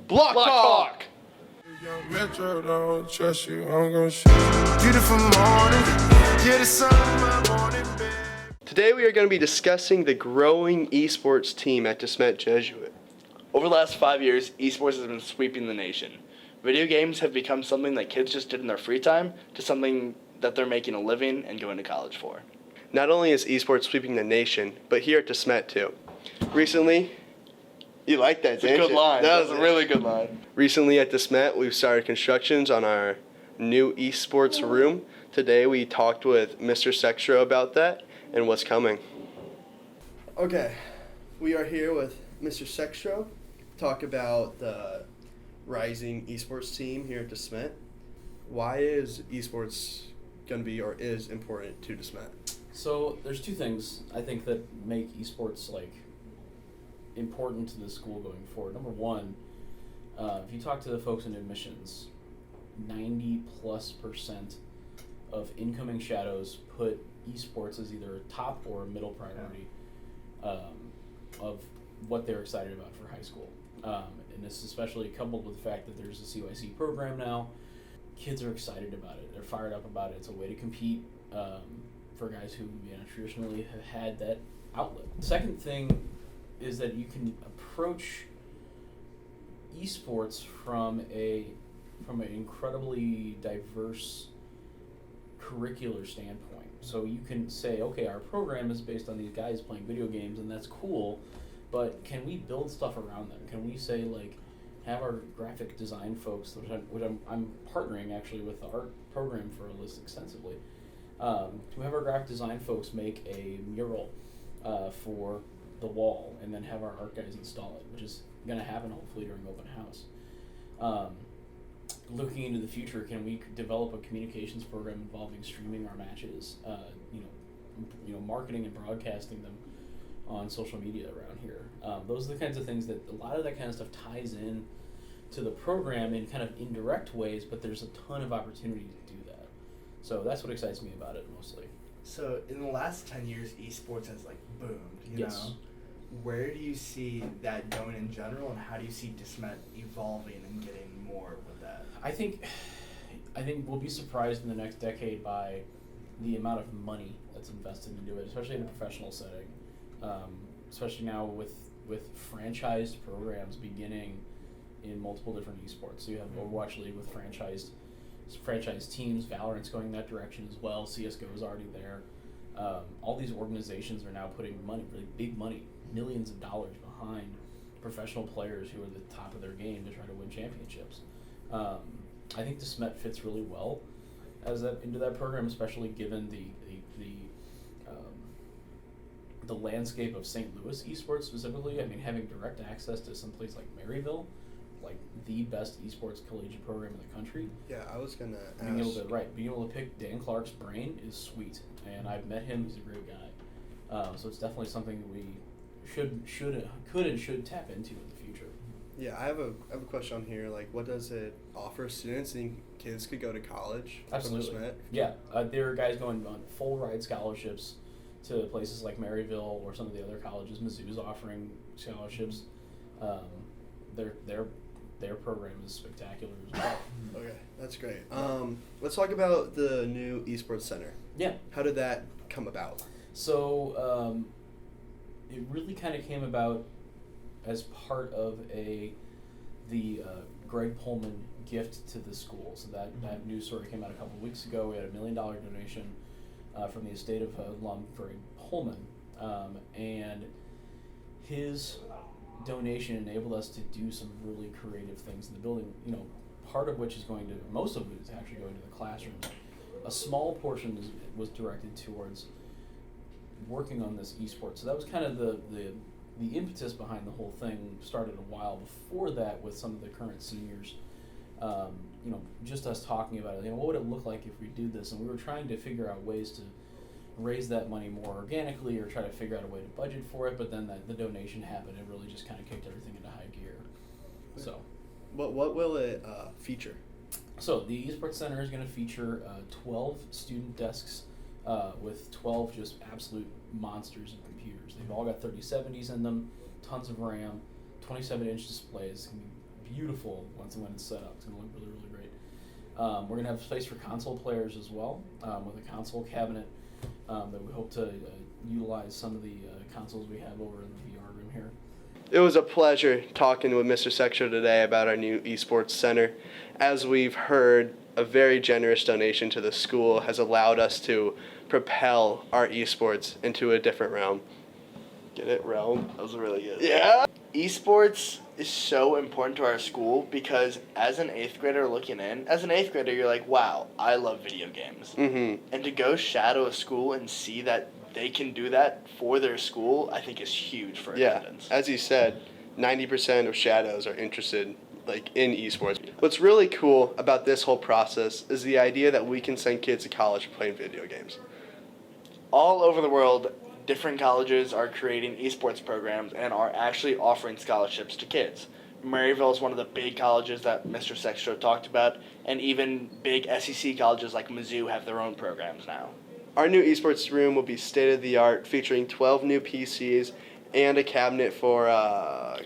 Block Talk. Young Metro, don't trust you, I'm gonna shoot you. Beautiful morning, yeah, the sun in my morning bed. Today we are going to be discussing the growing esports team at DeSmet Jesuit. Over the last 5 years, esports has been sweeping the nation. Video games have become something that kids just did in their free time to something that they're making a living and going to college for. Not only is esports sweeping the nation, but here at DeSmet too. Recently, you like that, didn't you? Good line. That was a really good line. Recently at DeSmet, we've started constructions on our new esports room. Today we talked with Mr. Sextro about that and what's coming. Okay, we are here with Mr. Sextro to talk about the rising esports team here at DeSmet. Why is esports going to be or is important to DeSmet? So there's two things I think that make esports important to the school going forward. Number one, if you talk to the folks in admissions, 90+% of incoming shadows put esports as either a top or a middle priority of what they're excited about for high school. And this is especially coupled with the fact that there's a CYC program now. Kids are excited about it. They're fired up about it. It's a way to compete for guys who traditionally have had that outlet. The second thing is that you can approach esports from an incredibly diverse curricular standpoint. So you can say, okay, our program is based on these guys playing video games, and that's cool, but can we build stuff around them? Can we say, have our graphic design folks, which I'm partnering actually with the art program for this extensively, to have our graphic design folks make a mural for the wall and then have our art guys install it, which is going to happen hopefully during open house. Looking into the future, can we develop a communications program involving streaming our matches, marketing and broadcasting them on social media around here? Those are the kinds of things that a lot of that kind of stuff ties in to the program in kind of indirect ways, but there's a ton of opportunity to do that. So that's what excites me about it mostly. So in the last 10 years, esports has boomed, you know? Where do you see that going in general, and how do you see DeSmet evolving and getting more with that? I think we'll be surprised in the next decade by the amount of money that's invested into it, especially in a professional setting. Especially now with franchised programs beginning in multiple different esports. So you have Overwatch League with franchise teams. Valorant's going that direction as well. CS:GO is already there. All these organizations are now putting money, really big money, millions of dollars behind professional players who are at the top of their game to try to win championships. I think DeSmet fits really well into that program, especially given the landscape of St. Louis esports specifically. I mean, having direct access to some place like Maryville, the best esports collegiate program in the country. Yeah, I was gonna ask. Being able to pick Dan Clark's brain is sweet, and I've met him. He's a great guy. So it's definitely something that we could and should tap into in the future. Yeah, I have a question on here. What does it offer students? Think kids could go to college? Absolutely. Yeah, there are guys going on full ride scholarships to places like Maryville or some of the other colleges. Mizzou's offering scholarships. Their program is spectacular as well. Okay, that's great. Let's talk about the new esports center. Yeah. How did that come about? So it really kind of came about as part of the Greg Pullman gift to the school. So that news story came out a couple of weeks ago. We had a $1 million donation from the estate of alum Greg Pullman, and his donation enabled us to do some really creative things in the building. Part of which most of it is actually going to the classrooms. A small portion was directed towards working on this esports. So that was kind of the impetus behind the whole thing. Started a while before that with some of the current seniors. Just us talking about it. What would it look like if we do this? And we were trying to figure out ways to raise that money more organically, or try to figure out a way to budget for it. But then the donation happened, and really just kind of kicked everything into high gear. So, what will it feature? So the esports center is going to feature 12 student desks with 12 just absolute monsters of computers. They've all got 3070s in them, tons of RAM, 27-inch displays. It's going to be beautiful when it's set up. It's going to look really, really great. We're going to have space for console players as well, with a console cabinet that we hope to utilize some of the consoles we have over in the VR room here. It was a pleasure talking with Mr. Sextro today about our new esports center. As we've heard, a very generous donation to the school has allowed us to propel our esports into a different realm. Get it? Realm? That was really good. Yeah! Esports is so important to our school because as an 8th grader looking in, you're like, wow, I love video games. Mm-hmm. And to go shadow a school and see that they can do that for their school, I think is huge for attendance. As you said, 90% of shadows are interested in esports. What's really cool about this whole process is the idea that we can send kids to college playing video games. All over the world, different colleges are creating esports programs and are actually offering scholarships to kids. Maryville is one of the big colleges that Mr. Sextro talked about, and even big SEC colleges like Mizzou have their own programs now. Our new esports room will be state-of-the-art, featuring 12 new PCs and a cabinet for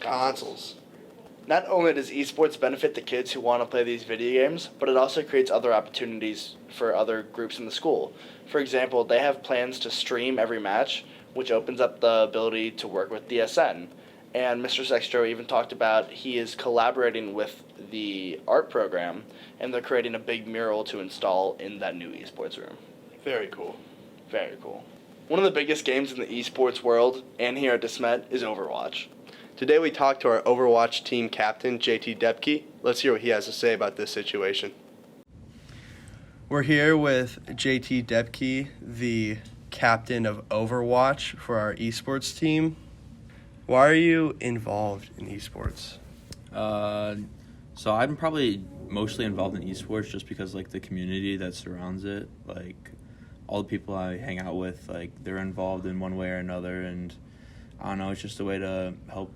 consoles. Not only does esports benefit the kids who want to play these video games, but it also creates other opportunities for other groups in the school. For example, they have plans to stream every match, which opens up the ability to work with DSN. And Mr. Sextro even talked about he is collaborating with the art program, and they're creating a big mural to install in that new esports room. Very cool. Very cool. One of the biggest games in the esports world, and here at DeSmet, is Overwatch. Today we talked to our Overwatch team captain, JT Depke. Let's hear what he has to say about this situation. We're here with JT Depke, the captain of Overwatch for our esports team. Why are you involved in esports? So I'm probably mostly involved in esports just because the community that surrounds it, all the people I hang out with, they're involved in one way or another, and I don't know, it's just a way to help,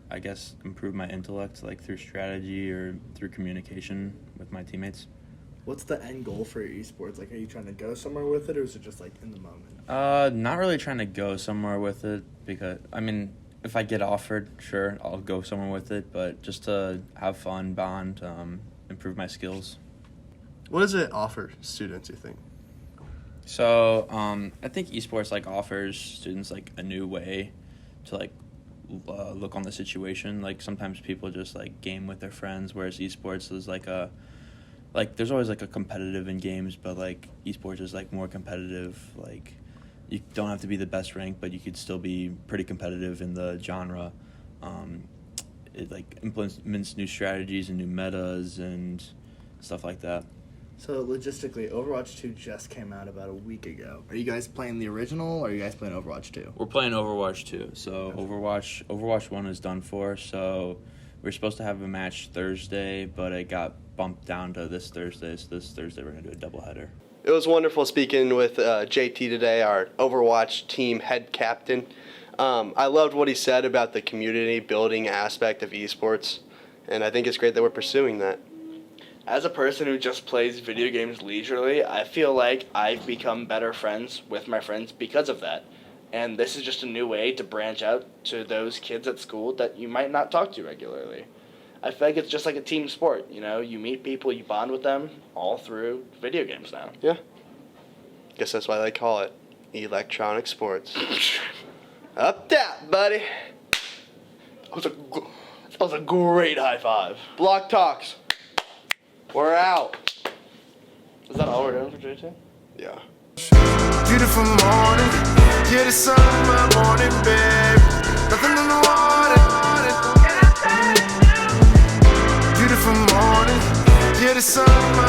I guess, improve my intellect, through strategy or through communication with my teammates. What's the end goal for your esports? Are you trying to go somewhere with it, or is it just in the moment? Not really trying to go somewhere with it because, if I get offered, sure, I'll go somewhere with it, but just to have fun, bond, improve my skills. What does it offer students, you think? So, I think esports offers students a new way to look on the situation. Sometimes people just game with their friends, whereas esports is there's always a competitive in games, but esports is more competitive. You don't have to be the best ranked, but you could still be pretty competitive in the genre. It implements new strategies and new metas and stuff like that. So logistically, Overwatch 2 just came out about a week ago. Are you guys playing the original, or are you guys playing Overwatch 2? We're playing Overwatch 2. So Overwatch 1 is done for. So we're supposed to have a match Thursday, but it got bumped down to this Thursday. So this Thursday we're going to do a doubleheader. It was wonderful speaking with JT today, our Overwatch team head captain. I loved what he said about the community building aspect of esports, and I think it's great that we're pursuing that. As a person who just plays video games leisurely, I feel like I've become better friends with my friends because of that. And this is just a new way to branch out to those kids at school that you might not talk to regularly. I feel like it's just like a team sport, you meet people, you bond with them all through video games now. Yeah. Guess that's why they call it electronic sports. Up that, buddy. That was a great high five. Block Talks. We're out. Is that all we're doing for JT? Yeah. Beautiful morning, yeah, the sun in my morning, babe. Nothing in the water. Beautiful morning, yeah, the sun in my